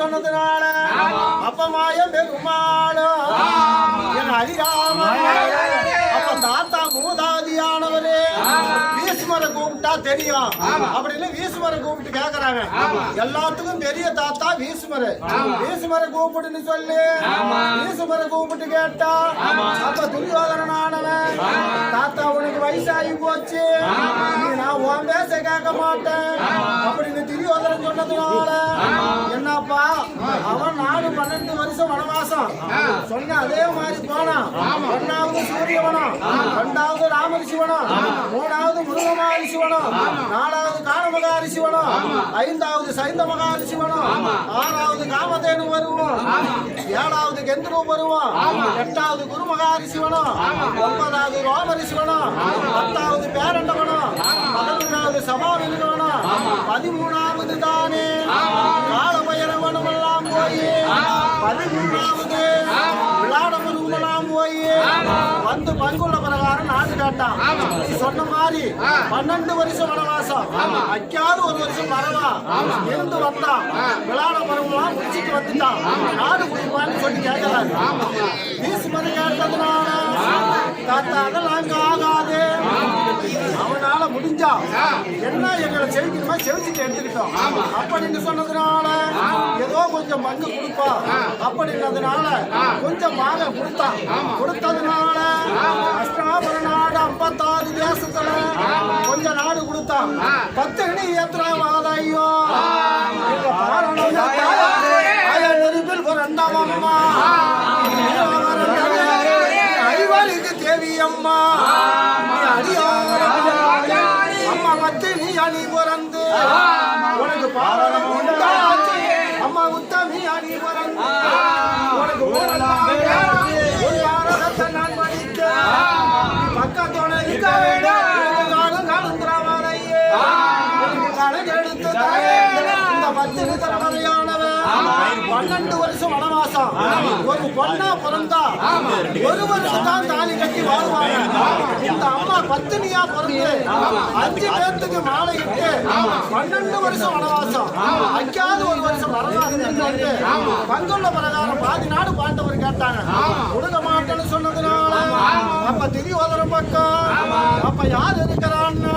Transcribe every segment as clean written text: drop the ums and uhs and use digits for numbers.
சொன்னதுனால அப்பமாயம் பெருமாளும் என் ஹரிராமன் அப்ப தாத்தா மூதாதியானவரே வீசுமரை கூப்பிட்டா தெரியும் அப்படின்னு வீசுமரை கூப்பிட்டு கேக்குறாங்க. எல்லாத்துக்கும் பெரிய தாத்தா வீசுமரை கூப்பிட்டுன்னு சொல்லி வீசுமரை கூப்பிட்டு கேட்டா அப்ப துரியோதனனானவன் தாத்தா உனக்கு வயசாகி போச்சு, நான் உன் பேச கேட்க மாட்டேன் அப்படின்னு துரியோதனன் சொன்னதுனால என்னப்பா அவன் 12 வருஷம் வனவாசம் சொன்ன அதே மாதிரி போனான். 1வது சூரியவனம், 2வது ராமரிசிவனம், 3வது முருகமாரிசிவனம், 4வது காணமகாரிசிவனம், 5வது சைந்த மகாரிசிவனம், 6வது காமதேனு வருவோம், 7வது கெந்துரு வருவோம், 8வது குருமகாரிசிவனம், 9வது ரோமரிசிவனம், 10வது பேரண்டவனம், 11வது சபாவினுவனம், 13வது தானே காலபைரவனம் எல்லாம் போய் 13வது விளாடமருவெல்லாம் போய் வந்து பங்குள்ள பிரகாரம் நாடு கேட்டான். சொன்ன மாதிரி 12 வருஷம் வனவாசம் அக்காவது 1 வருஷம் வரவா இருந்து வந்தான். விளாட பருவம் முடிச்சுட்டு வந்துட்டான். நாடு குடிப்பான்னு சொல்லி கேட்கிறாரு. வீசு மதி கேட்டதுனால தாத்தா அதெல்லாம் அங்க ஆகாது, அவனால முடிஞ்சா என்ன எங்களை செவிக்கணுமா செவிச்சுட்டு எடுத்துக்கிட்டோம் அப்படின்னு சொன்னதுனால ஏதோ கொஞ்சம் பங்கு கொடுப்பா அப்படின்றதுனால கொஞ்சம் மாக கொடுத்ததுனால அஷ்டாபுர நாடு 56 தேசத்துல கொஞ்சம் நாடு கொடுத்தான். 10 அணி ஏத்துறாவாத ஐயோ நெருப்பில் ஒரு 2ஆம் அம்மா ஐவருக்கு தேவி அம்மா அம்மா மத்து நீ அணி பிறந்து உனக்கு பாவனம் உண்டாச்சு. அம்மா உத்தமி அணி பிறந்து உனக்கு நான் படிக்க பக்கத்தோட இருக்க காலம் காலந்திராவாதையே கணக்கு எடுத்து இந்த 10 தலைமுறையானவன் 12 வருஷம் வனவாசம் ஒரு பொண்ணா பிறந்தா 1 வருஷம் தான் தாலி கட்டி வாழ்வாங்க. இந்த அம்மா பத்தினியா பிறந்து 5 பேர்த்துக்கு மாலை இட்டு 12 வருஷம் வனவாசம் அக்காவது 1 வருஷம் வரலாறு பங்குள்ள பிரகாரம் பாதி நாடு பாண்டவர் கேட்டாங்க. கொடுக்க மாட்டேன்னு சொன்னதுனால அப்ப திரியோதரம் பக்கம் அப்ப யார் இருக்கிறான்னா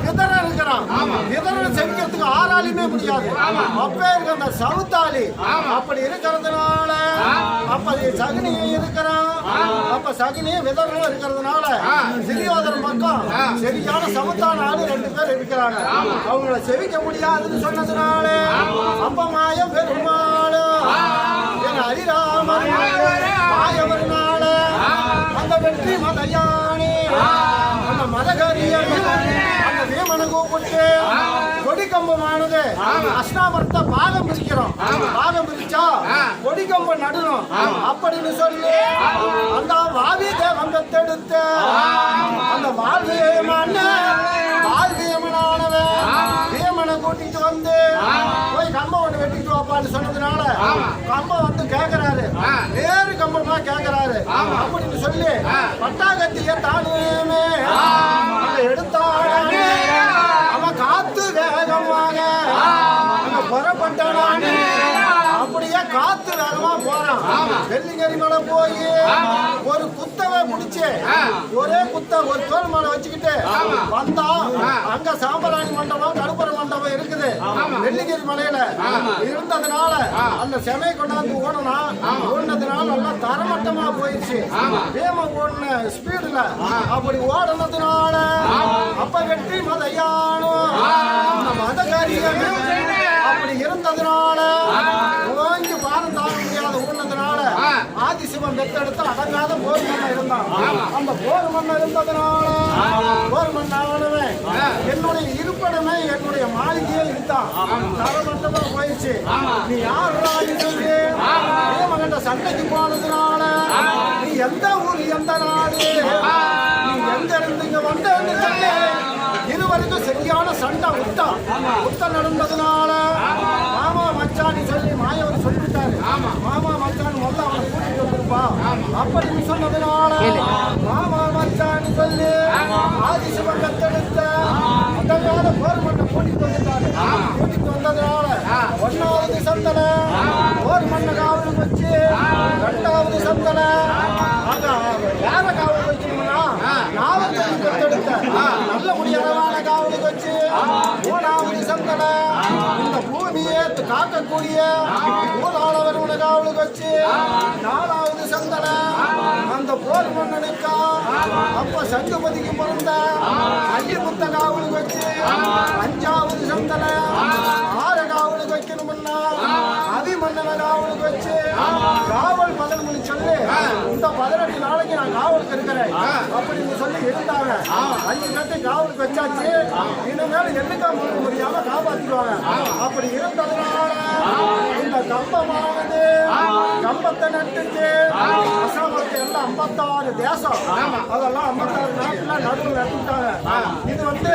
விதரன் இருக்கிறான். விதரன் செவிக்கிறதுக்கு ஆறாலுமே முடியாது. அப்ப இருக்க அந்த சவுத்தாலி அப்படி இருக்கிறதுனால அப்ப சகுனி இருக்கிறான். அப்ப சகுனி விதரனும் இருக்கிறதுனால திரியோதரம் பக்கம் சரியான சமத்தான ஆளு 2 பேர் இருக்கிறாங்க. அவங்கள செவிக்க முடியாதுன்னு சொன்னதுனால அப்ப மாயம் பெருமாளும் என் ஹரிராமன் மாயவர்னால அந்த வெற்றி மதையானே அந்த மதகரியன் அந்த வீமனை கூப்பிட்டு கொடிக்கம்பமானது அஷ்டாபுரத்தை பாகம் பிரிக்கிறோம். பாகம் பிரிச்சா கொடிக்கம்பம் நடணும் அப்படின்னு சொல்லி அந்த வாவி தேவம் பெத்தெடுத்து அந்த வாழ்வியமனானவன் வீமனை கூட்டிட்டு வந்து போய் கம்பம் ஒண்ணு வெட்டிட்டு வாப்பான்னு சொன்னதுனால கம்பம் வந்து கேட்கிறாரு. வேறு கம்பமா கேட்கிறாரு அப்படின்னு சொல்லி பட்டாகத்திய தானுமே எடுத்தானே அவன் காத்து வேகமாக புறப்பட்டானே அப்படியே காத்து வேகமா போறான். வெள்ளிங்கரி மலை போய் ஒரு குத்தவை முடிச்சு ஒரே குத்த ஒரு தோல் மலை வச்சுக்கிட்டு வந்தா அங்க சாம்பராணி மண்டபம் கருப்பர மண்டபம் இருக்குது. வெள்ளிங்கிரி மலையில இருந்ததுனால அந்த செமையை கொண்டாந்து ஓடுனதுனால எல்லாம் தரமட்டமா போயிடுச்சு. வேம ஓடுன ஸ்பீடுல அப்படி ஓடுனதுனால அப்ப வெற்றி மதையானும் மதகாரியம் அப்படி இருந்ததுனால ஓங்கி பாரம் தாங்க முடியாத ஊர்னதுனால ஆதிசிவன் பெத்தெடுத்து அடங்காத போர் மன்னன் இருந்தான். அந்த போர் மன்னன் இருந்ததுனால போர் மன்னவன் என்னுடைய இருப்பிடமே என்னுடைய மாளிகையே இருந்தான். தரமட்டமா போயிடுச்சு. நீ யாருடா சொல்லி மகன் சண்டைக்கு போனதுனால நீ எந்த ஊர் எந்த நாடு நீ எங்க இருந்து இங்க வந்தேன்னு சொல்லி இருவருக்கும் சரியான சண்டை உத்த நடந்ததுனால மாமா மச்சான்னு சொல்லி மாயவர் சொல்லிட்டாரு. மாமா மச்சான் முதல்ல அவனை கூட்டிட்டு வந்திருப்பா அப்படின்னு சொன்னதுனால மாமா மச்சான்னு சொல்லி ஆதிசிவன் கத்தெடுத்த அந்த போர் மண்ணை கூட்டிட்டு வந்துட்டாரு. கூட்டிட்டு வந்ததுனால 1வது சந்தன சந்தன இந்த பூமியை காக்கக்கூடிய மூலாளவர் உனக்கு அவளுக்கு வச்சு 4வது சந்தன அந்த போர் மன்னனுக்கா அப்ப சங்கபதிக்கு பிறந்த அள்ளிமுத்த காவலுக்கு வச்சு 5வது சந்தன 6 காவலுக்கு வைக்கணும்னா அதிமன்னன காவலுக்கு வச்சு காவல் மதன் சொல்லி இந்த 18 நாளைக்கு நான் காவலுக்கு இருக்கிறேன் அப்படின்னு சொல்லி இருந்தாங்க. 5 கட்டு காவலுக்கு வச்சாச்சு. இனிமேல் என்னக்கா முடியாம காப்பாத்திடுவாங்க. அப்படி இருந்ததுனால இந்த கம்பமானது கம்பத்தை நட்டுட்டு அசாமத்தை எல்லாம் 56 தேசம் அதெல்லாம் 56 நாட்டுல நடுவில் நட்டுட்டாங்க. இது வந்து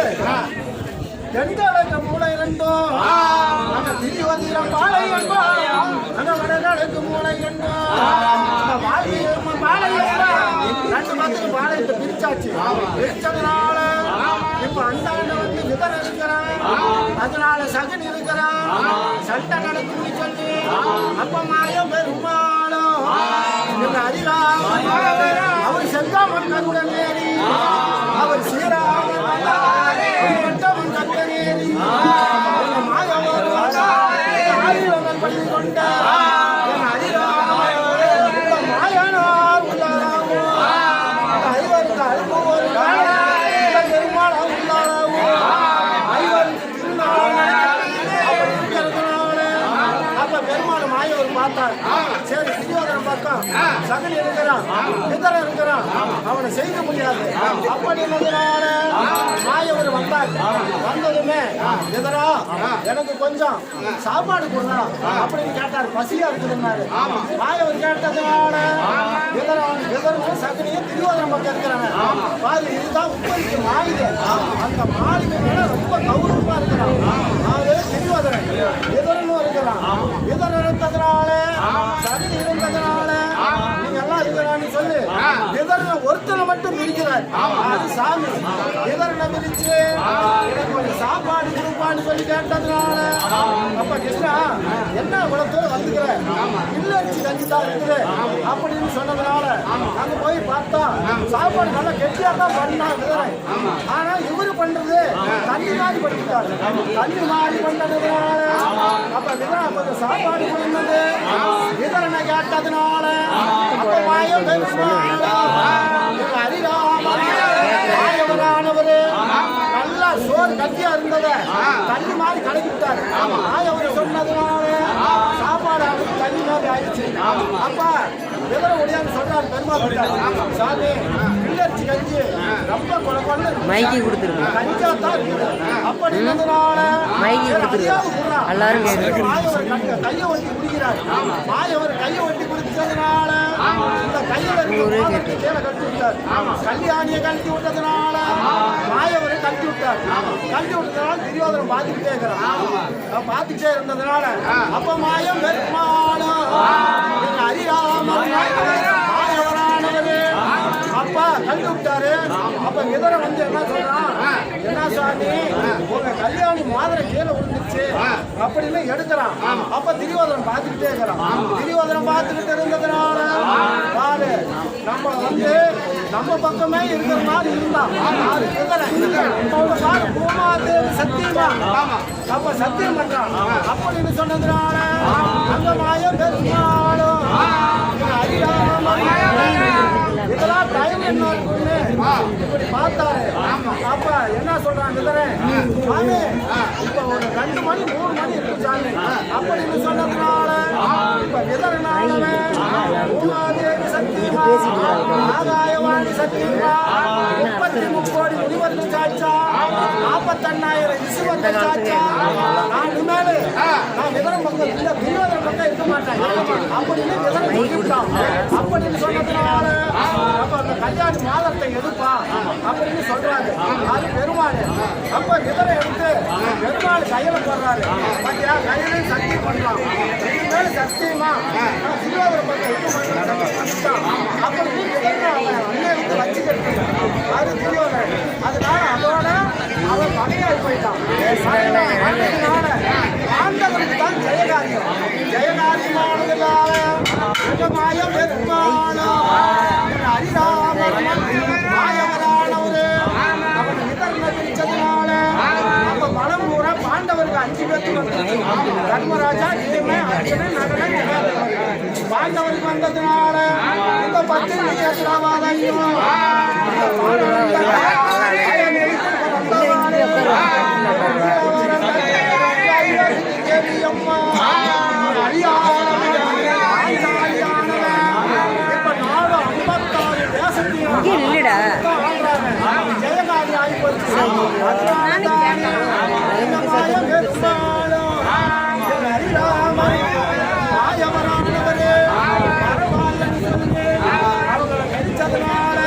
தென்கிழக்கு மூளை 2ம் திருவதிரம் பாலை வடகிழக்கு மூளை 2ம் பாலை 2 பத்துக்கு பாளையத்தை பிரிச்சாச்சு. பிரிச்சதுனால இப்ப அந்தாண்ட வந்து விதர் இருக்கிறான், அதனால சகன் இருக்கிறான், சட்டை நடக்கும்னு சொல்லி அப்ப மாயம் பெருமாளும் அதிகாரம் அவர் செங்காமன் கருடன் ஏறி அவர் சீராமன் கருடன் ஏறி மாயவன் பள்ளி கொண்ட சரி துரியோதனன் பக்கம் சகன் இருக்கிறான், விதரன் இருக்கிறான், அவனை செய்ய முடியாது. அப்படி இருந்ததுனால மாயவர் வந்தார். வந்ததுமே விதரா எனக்கு கொஞ்சம் சாப்பாடு கொடுக்கலாம் அப்படின்னு கேட்டார். பசியா இருக்குதுன்னாரு. மாயவர் கேட்டதுனால விதரனும் சகனியும் துரியோதனன் பக்கம் இருக்கிறாங்க. பாரு இதுதான் உப்பரிக்கு மாயுது. அந்த மாளிகை மேல ரொம்ப கௌரவமா இருக்கிறான். அது துரியோதனன். விதரனும் இருக்கிறான். விதரன் இருந்ததுனால சகன் இருந்ததுனால நீங்க எல்லாம் இருக்கிறான்னு சொல்லி விதரனை ஒருத்தனை மட்டும் பிரிக்கிறார். அது சாமி. விதரனை பிரிச்சு எனக்கு கொஞ்சம் சாப்பாடு கொடுப்பான்னு சொல்லி கேட்டதுனால அப்ப கிருஷ்ணா என்ன இவ்வளவு வந்துக்கிற இல்லரிச்சு கஞ்சி தான் இருக்குது அப்படின்னு சொன்னதுனால அங்க போய் பார்த்தா சாப்பாடு நல்லா கெட்டியா தான் பண்ணா விதரை. ஆனா இவரு பண்றது தண்ணி மாதிரி பண்ணிட்டாரு. தண்ணி மாதிரி பண்ணதுனால அப்ப விதரா கொஞ்சம் சாப்பாடு பண்ணது விதரனை கேட்டதுனால அப்ப மாயம் மாயவரானவரு நல்லா சோறு கத்தியா இருந்தத தண்ணி மாதிரி கலக்கிட்டாரு. மாயவரை சொன்னதுனால சாப்பாடு அவருக்கு தண்ணி மாதிரி ஆயிடுச்சு. அப்ப விதர ஒடியான்னு சொல்றாரு பெருமாள் சாமி இல்லரிச்சு கஞ்சி ரொம்ப குழப்பம்னு மைக்கி கொடுத்துருங்க கஞ்சா தான் இருக்குது. அப்படி இருந்ததுனால மைக்கி கொடுத்துருங்க எல்லாரும் மாயவர் கையை ஒட்டி குடிக்கிறாரு. மாயவர் கையை ஒட்டி குடிச்சதுனால இந்த கையில கீழே கட்டி விட்டார். கல்யாணியை கட்டி விட்டதுனால மாயவரை கட்டி விட்டார். கட்டி விட்டதுனால துரியோதனன் பார்த்துக்கிட்டே இருக்கிறான். பார்த்துக்கிட்டே இருந்ததுனால அப்ப மாயம் பெருமாளும் மாயவரானவரு அப்பா கட்டி விட்டாரு. அப்ப விதர வந்து என்ன சொல்றான், என்ன சாமி உங்க கல்யாணி மாதிரி கீழே விழுந்துச்சு அப்படின்னு எடுக்கிறான். அப்ப துரியோதனன் பார்த்துக்கிட்டே இருக்கிறான். துரியோதனன் பார்த்துக்கிட்டு இருந்ததுனால பாரு நம்ம வந்து நம்ம பக்கமே இருக்கிற மாதிரி இருந்தான். பூமாதேவி சத்தியமா அப்ப சத்தியம் பண்றான். அப்படின்னு சொன்னதுனால அந்த மாயம் பெருமாளும் இதெல்லாம் டைம் என்ன இருக்குன்னு இப்படி பார்த்தாரு. அப்ப என்ன சொல்றான் விதரன், சாமி இப்ப ஒரு 2 மணி 3 மணி இருக்கு சாமி அப்படின்னு சொன்னதுனால இப்ப விதரனாலவே பூமாதேவி சத்தியமா ஆகாயவாணி சத்தியமா 33 கோடி முனிவருக்கு சாட்சா 48,000 விசுவத்தை சாட்சா நான் இனிமேல் நான் விதரம் பக்கம் இல்ல துரியோதனன் பக்கம் இருக்க மாட்டேன் அப்படின்னு விதரன் சொல்லிவிட்டான். அப்படின்னு சொன்னதுனால அப்ப அந்த கல்யாணி மாதத்தை எடுப்பா அப்படின்னு சொல்றாரு. அது பெருமாள். அப்ப விதரை எடுத்து பெருமாள் கையில போடுறாரு. பாத்தியா கையிலையும் சக்தி பண்றான். இனிமேல் சத்தியமா துரியோதனன் பக்கம் இருக்க மாட்டேன் அப்படின்னு அண்ணன் வச்சுக்கிட்டு அது துரியோதனன். அதனால அதோட அவன் பகையாகி போயிட்டான். ஆண்டவனுக்கு தான் ஜெயகாரியம். ஜெயகாரியமானதுனால மாயம் பெருமாளும் மாயவரானவரு அவன் விதரனை பிரிச்சதுனால அப்ப பலம் பூரா பாண்டவருக்கு 5 பேருக்கு வந்துச்சு. தர்மராஜா இதுமே அர்ஜுனன் நகரன் பாண்டவருக்கு வந்ததுனால இந்த 10 ஏற்றவாதையும் ஜெயகாரி ஆகி போச்சு. அவங்களை கழிச்சதுனால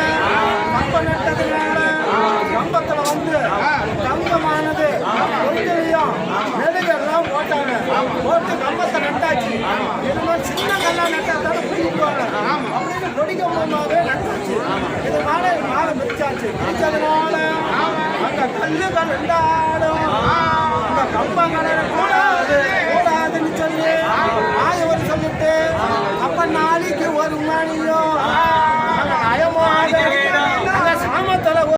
கம்ப நட்டதுனால கம்பத்துல வந்து கம்பமானது கொஞ்சம் நெடுகெல்லாம் போட்டாங்க. போட்டு கம்பத்தை நட்டாச்சு. இதுமா சின்ன கல்லாம் நட்டாதான பிடிப்பாங்க அப்படின்னு கொடிக்க போனாவே நட்டாச்சு. இதனால மாலை மிதிச்சாச்சு. மிதிச்சதுனால அங்க கல்லுகள் இருந்தாலும் அந்த கம்பங்களை கூடாதுன்னு சொல்லி ஆயவர் சொல்லிட்டு அப்ப நாளைக்கு ஒரு மணியோ